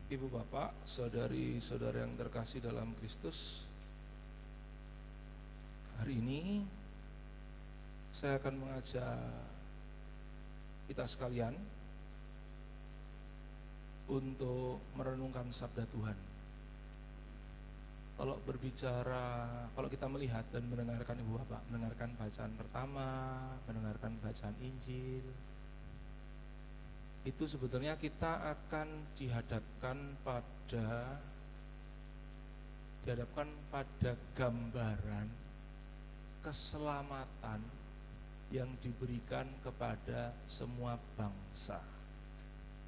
Ibu bapak, saudari-saudara yang terkasih dalam Kristus, hari ini saya akan mengajak kita sekalian untuk merenungkan sabda Tuhan. Kalau kita melihat dan mendengarkan ibu bapak, mendengarkan bacaan pertama, mendengarkan bacaan Injil, itu sebetulnya kita akan dihadapkan pada gambaran keselamatan yang diberikan kepada semua bangsa.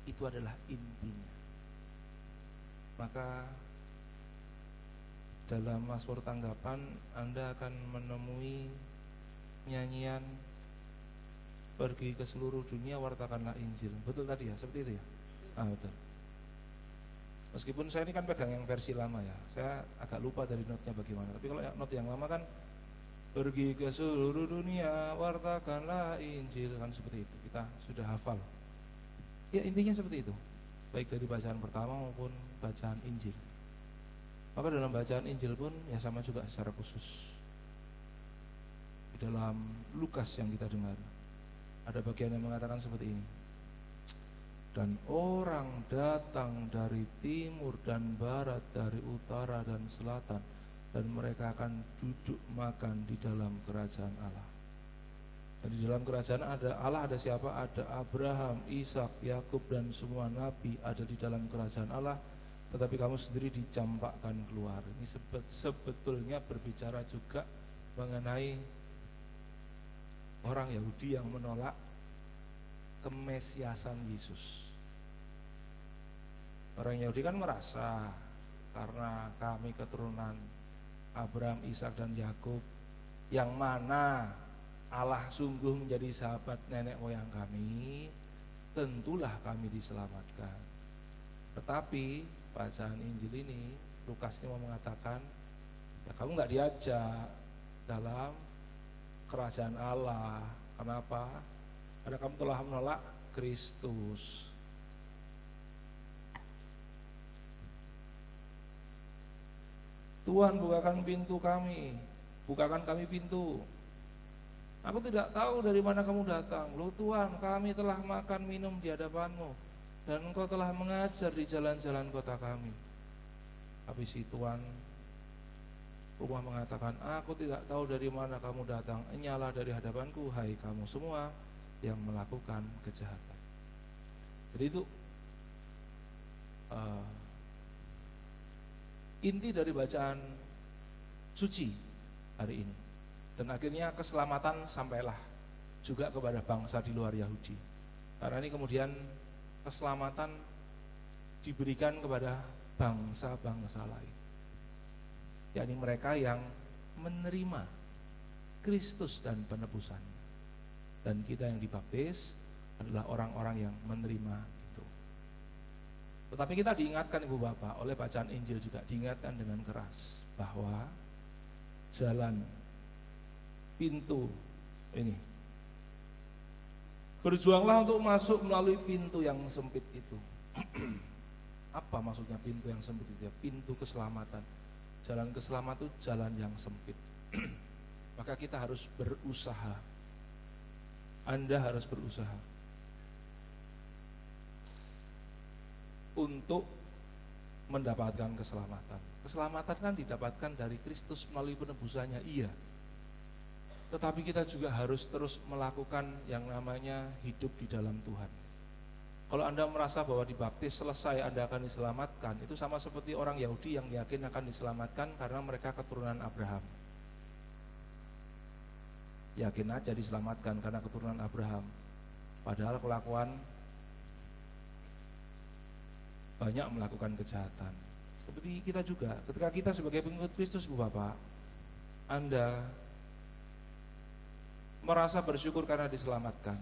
Itu adalah intinya. Maka dalam Mazmur tanggapan Anda akan menemui nyanyian pergi ke seluruh dunia wartakanlah Injil. Betul tadi ya, seperti itu ya? Betul. Meskipun saya ini kan pegang yang versi lama ya, saya agak lupa dari notnya bagaimana. Tapi kalau not yang lama kan pergi ke seluruh dunia wartakanlah Injil, kan seperti itu. Kita sudah hafal. Ya intinya seperti itu, baik dari bacaan pertama maupun bacaan Injil. Maka dalam bacaan Injil pun ya sama juga secara khusus. Di dalam Lukas yang kita dengar, ada bagian yang mengatakan seperti ini. Dan orang datang dari timur dan barat, dari utara dan selatan, dan mereka akan duduk makan di dalam kerajaan Allah. Dan di dalam kerajaan Allah ada siapa? Ada Abraham, Ishak, Yakub dan semua nabi ada di dalam kerajaan Allah. Tetapi kamu sendiri dicampakkan keluar. Ini sebetulnya berbicara juga mengenai orang Yahudi yang menolak kemesiasan Yesus. Orang Yahudi kan merasa karena kami keturunan Abraham, Ishak dan Yakub, yang mana Allah sungguh menjadi sahabat nenek moyang kami, tentulah kami diselamatkan. Tetapi bacaan Injil ini, Lukas ini mau mengatakan, ya kamu nggak diajak dalam kerajaan Allah. Kenapa? Karena kamu telah menolak Kristus. Tuhan, bukakan pintu kami, bukakan kami pintu. Aku tidak tahu dari mana kamu datang. Loh Tuhan, kami telah makan minum di hadapanmu, dan engkau telah mengajar di jalan-jalan kota kami. Tapi si Tuan rumah mengatakan, aku tidak tahu dari mana kamu datang. Enyalah dari hadapanku, hai kamu semua yang melakukan kejahatan. Jadi itu inti dari bacaan suci hari ini. Dan akhirnya keselamatan sampailah juga kepada bangsa di luar Yahudi. Karena ini kemudian keselamatan diberikan kepada bangsa-bangsa lain, yakni mereka yang menerima Kristus dan penebusannya. Dan kita yang dibaptis adalah orang-orang yang menerima itu. Tetapi kita diingatkan ibu bapak oleh bacaan Injil, juga diingatkan dengan keras bahwa jalan pintu ini, berjuanglah untuk masuk melalui pintu yang sempit itu. Apa maksudnya pintu yang sempit itu? Pintu keselamatan. Jalan keselamatan itu jalan yang sempit. Maka kita harus berusaha. Anda harus berusaha untuk mendapatkan keselamatan. Keselamatan kan didapatkan dari Kristus melalui penebusannya, iya. Tetapi kita juga harus terus melakukan yang namanya hidup di dalam Tuhan. Kalau Anda merasa bahwa dibaptis selesai Anda akan diselamatkan, itu sama seperti orang Yahudi yang yakin akan diselamatkan karena mereka keturunan Abraham. Yakin aja diselamatkan karena keturunan Abraham. Padahal kelakuan banyak melakukan kejahatan. Seperti kita juga, ketika kita sebagai pengikut Kristus, Bu Bapak, Anda merasa bersyukur karena diselamatkan.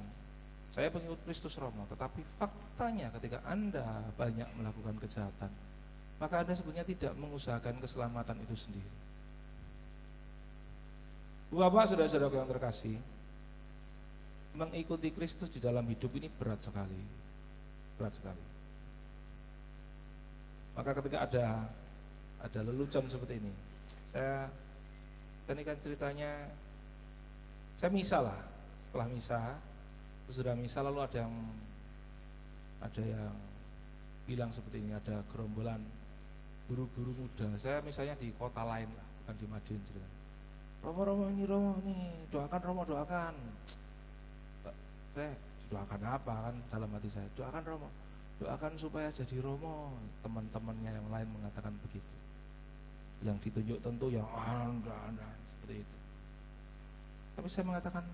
Saya pengikut Kristus Romo, tetapi faktanya ketika Anda banyak melakukan kejahatan, maka Anda sebenarnya tidak mengusahakan keselamatan itu sendiri. Bu Bapak, saudara-saudara yang terkasih, mengikuti Kristus di dalam hidup ini berat sekali. Berat sekali. Maka ketika ada lelucon seperti ini, saya ini kan ceritanya, saya misa lah, setelah misa, sesudah misa lalu ada yang bilang seperti ini, ada gerombolan guru-guru muda. Saya misalnya di kota lain lah, bukan di Madiun cerita. Romo ini doakan Romo, doakan. Saya doakan apa kan dalam hati saya? Doakan Romo, doakan supaya jadi Romo. Teman-temannya yang lain mengatakan begitu. Yang ditunjuk tentu yang anda seperti itu. Tapi saya mengatakan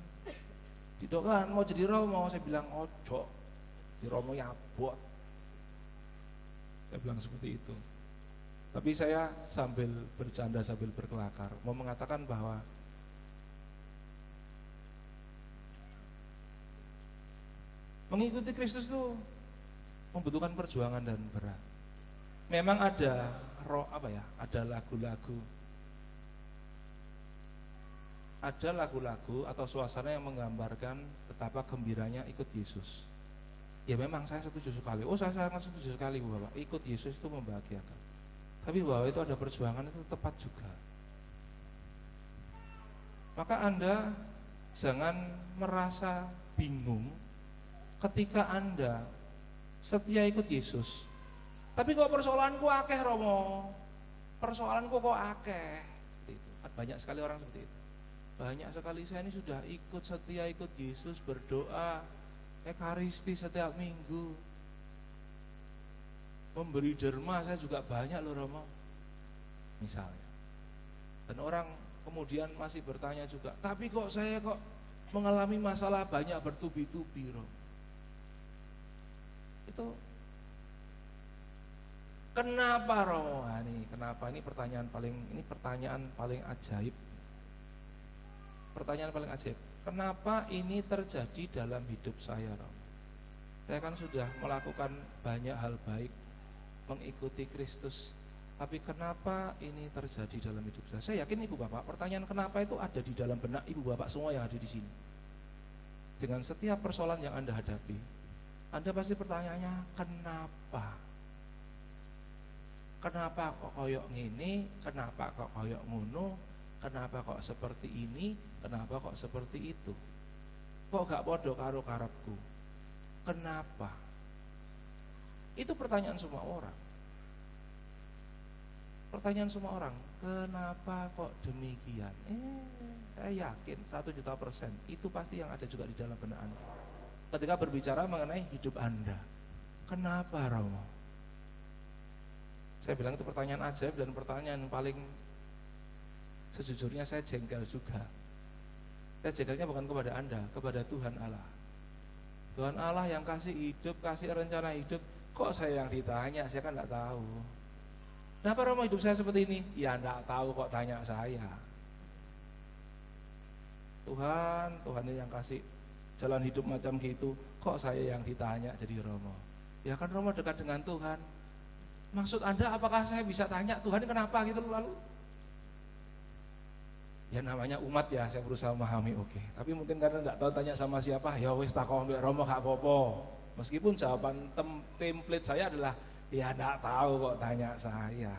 didoakan mau jadi Romo. Saya bilang ojo, si Romo ya buat. Saya bilang seperti itu. Tapi saya sambil bercanda, sambil berkelakar, mau mengatakan bahwa mengikuti Kristus itu membutuhkan perjuangan dan berat. Memang ada ada lagu-lagu atau suasana yang menggambarkan betapa gembiranya ikut Yesus. Ya memang saya setuju sekali. Saya sangat setuju sekali Bapak. Ikut Yesus itu membahagiakan. Tapi bahwa itu ada perjuangan itu tepat juga. Maka Anda jangan merasa bingung ketika Anda setia ikut Yesus. Tapi kok persoalanku akeh Romo, persoalanku kok akeh. Seperti itu. Banyak sekali orang seperti itu. Banyak sekali saya ini sudah setia ikut Yesus, berdoa, ekaristi setiap minggu. Memberi derma saya juga banyak loh Romo, misalnya. Dan orang kemudian masih bertanya juga, tapi kok saya mengalami masalah banyak bertubi-tubi Romo. Itu kenapa Romo? Kenapa? Ini pertanyaan paling ajaib. Pertanyaan paling ajaib. Kenapa ini terjadi dalam hidup saya Romo? Saya kan sudah melakukan banyak hal baik, mengikuti Kristus, tapi kenapa ini terjadi dalam hidup saya? Saya yakin Ibu Bapak, pertanyaan kenapa itu ada di dalam benak Ibu Bapak semua yang ada di sini. Dengan setiap persoalan yang Anda hadapi, Anda pasti pertanyaannya kenapa? Kenapa kok koyok ngini? Kenapa kok koyok ngono? Kenapa kok seperti ini? Kenapa kok seperti itu? Kok gak podo karo karepku? Kenapa? Itu pertanyaan semua orang. Pertanyaan semua orang, kenapa kok demikian? Saya yakin 1.000.000% itu pasti yang ada juga di dalam benak Anda. Ketika berbicara mengenai hidup Anda, kenapa Romo? Saya bilang itu pertanyaan ajaib dan pertanyaan paling sejujurnya saya jengkel juga. Saya jengkelnya bukan kepada Anda, kepada Tuhan Allah. Tuhan Allah yang kasih hidup, kasih rencana hidup. Kok saya yang ditanya, saya kan enggak tahu. Kenapa Romo hidup saya seperti ini? Ya enggak tahu kok tanya saya. Tuhan ini yang kasih jalan hidup macam gitu. Kok saya yang ditanya jadi Romo? Ya kan Romo dekat dengan Tuhan. Maksud Anda apakah saya bisa tanya Tuhan kenapa gitu lalu? Ya namanya umat ya, saya berusaha memahami oke. Tapi mungkin karena enggak tahu tanya sama siapa, ya wis takon mbek Romo gak apa-apa. Meskipun jawaban template saya adalah ya enggak tahu kok tanya saya.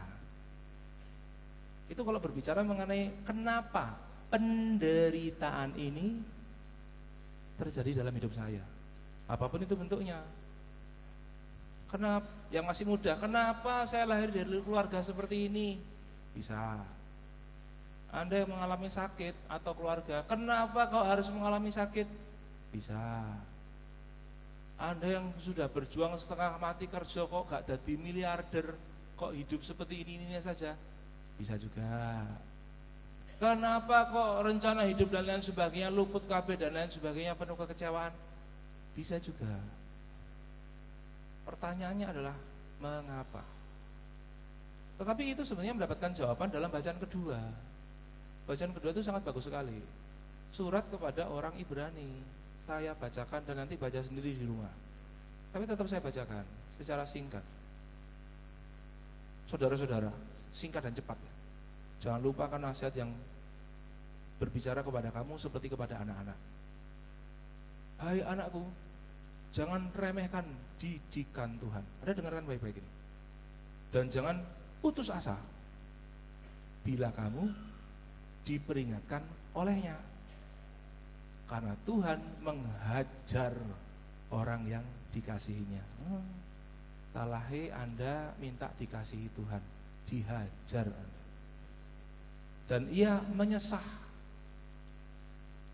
Itu kalau berbicara mengenai kenapa penderitaan ini terjadi dalam hidup saya. Apapun itu bentuknya. Kenapa yang masih muda, kenapa saya lahir dari keluarga seperti ini? Bisa. Anda yang mengalami sakit atau keluarga, kenapa kau harus mengalami sakit? Bisa. Anda yang sudah berjuang setengah mati kerja kok gak jadi miliarder, kok hidup seperti ini saja? Bisa juga. Kenapa kok rencana hidup dan lain sebagainya luput kabeh dan lain sebagainya penuh kekecewaan? Bisa juga. Pertanyaannya adalah mengapa? Tetapi itu sebenarnya mendapatkan jawaban dalam bacaan kedua. Bacaan kedua itu sangat bagus sekali. Surat kepada orang Ibrani. Saya bacakan dan nanti baca sendiri di rumah. Tapi tetap saya bacakan secara singkat. Saudara-saudara, singkat dan cepat. Jangan lupakan nasihat yang berbicara kepada kamu seperti kepada anak-anak. Hai anakku, jangan remehkan didikan Tuhan. Ada dengarkan baik-baik ini. Dan jangan putus asa bila kamu diperingatkan olehnya. Karena Tuhan menghajar orang yang dikasihinya. Salahe Anda minta dikasihi Tuhan, dihajar Anda. Dan ia menyesah.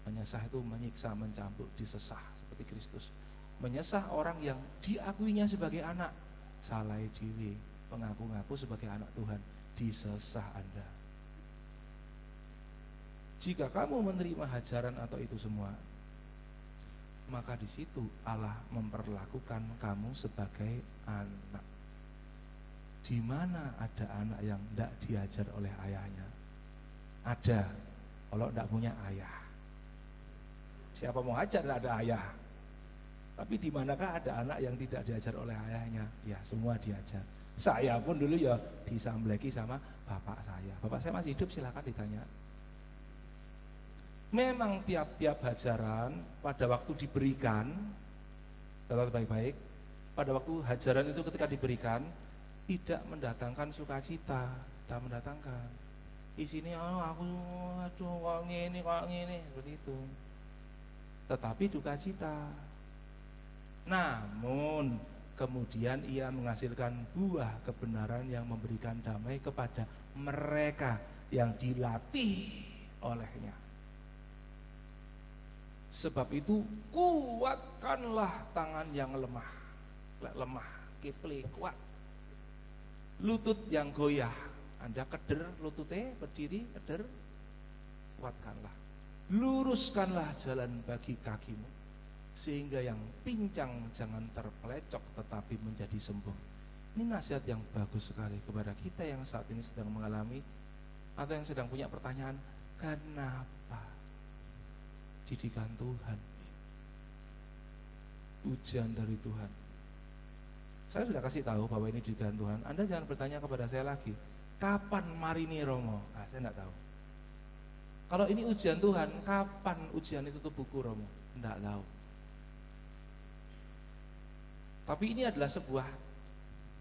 Menyesah itu menyiksa, mencambuk, disesah seperti Kristus. Menyesah orang yang diakuinya sebagai anak, salai diri, mengaku-ngaku sebagai anak Tuhan, disesah Anda. Jika kamu menerima hajaran atau itu semua, maka di situ Allah memperlakukan kamu sebagai anak. Di mana ada anak yang tidak diajar oleh ayahnya? Ada, kalau tidak punya ayah. Siapa mau ajar tidak ada ayah. Tapi di manakah ada anak yang tidak diajar oleh ayahnya? Ya, semua diajar. Saya pun dulu ya disambleki sama bapak saya. Bapak saya masih hidup, silakan ditanya. Memang tiap-tiap hajaran pada waktu diberikan, catat baik-baik, pada waktu hajaran itu ketika diberikan tidak mendatangkan sukacita, tidak mendatangkan. Isinya aku aduh kok ngene seperti itu. Tetapi duka cita. Namun kemudian ia menghasilkan buah kebenaran yang memberikan damai kepada mereka yang dilatih olehnya. Sebab itu kuatkanlah tangan yang lemah. Lemah, kipli, kuat. Lutut yang goyah, Anda keder lututnya, berdiri, keder, kuatkanlah. Luruskanlah jalan bagi kakimu, sehingga yang pincang jangan terpelecok tetapi menjadi sembuh. Ini nasihat yang bagus sekali kepada kita yang saat ini sedang mengalami atau yang sedang punya pertanyaan, kenapa? Didikan Tuhan, ujian dari Tuhan. Saya sudah kasih tahu bahwa ini didikan Tuhan. Anda jangan bertanya kepada saya lagi, kapan marini Romo? Saya tidak tahu. Kalau ini ujian Tuhan, kapan ujian itu tuh buku Romo? Tidak tahu. Tapi ini adalah sebuah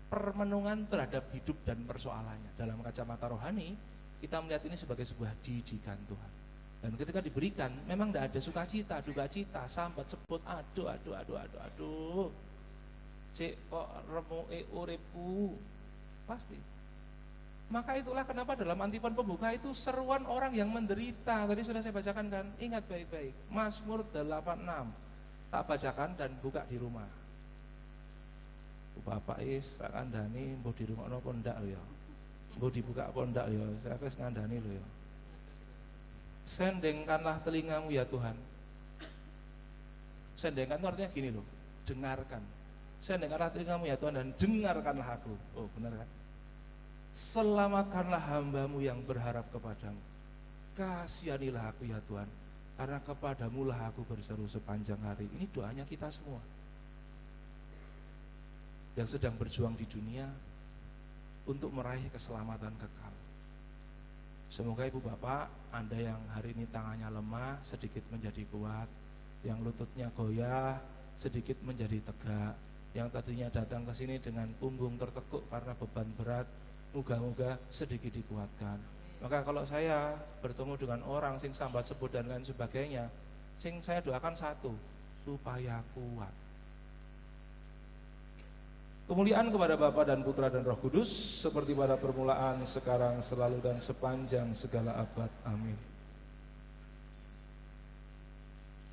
permenungan terhadap hidup dan persoalannya. Dalam kacamata rohani, kita melihat ini sebagai sebuah didikan Tuhan. Dan ketika diberikan, memang tidak ada sukacita, duka cita, sambat, sebut, aduh. Cek kok remuke uripku. Pasti. Maka itulah kenapa dalam antifon pembuka itu seruan orang yang menderita. Tadi sudah saya bacakan kan, ingat baik-baik. Mazmur 86. Tak bacakan dan buka di rumah. Bapak tak kandhani mbuh di rumah apa ndak lho ya. Mbuh dibuka apa ndak ya. Saya wis ngandhani lho ya. Sendengkanlah telingamu ya Tuhan. Sendengkan itu artinya gini loh, dengarkan. Sendengkanlah telingamu ya Tuhan dan dengarkanlah aku. Oh benar kan? Selamatkanlah hambamu yang berharap kepadamu. Kasihanilah aku ya Tuhan, karena kepadamu lah aku berseru sepanjang hari. Ini doanya kita semua yang sedang berjuang di dunia untuk meraih keselamatan kekal. Semoga ibu bapak, Anda yang hari ini tangannya lemah sedikit menjadi kuat, yang lututnya goyah sedikit menjadi tegak, yang tadinya datang ke sini dengan punggung tertekuk karena beban berat, moga-moga sedikit dikuatkan. Maka kalau saya bertemu dengan orang sing sambat sebut dan lain sebagainya, sing saya doakan satu, supaya kuat. Kemuliaan kepada Bapa dan Putra dan Roh Kudus, seperti pada permulaan, sekarang, selalu, dan sepanjang segala abad. Amin.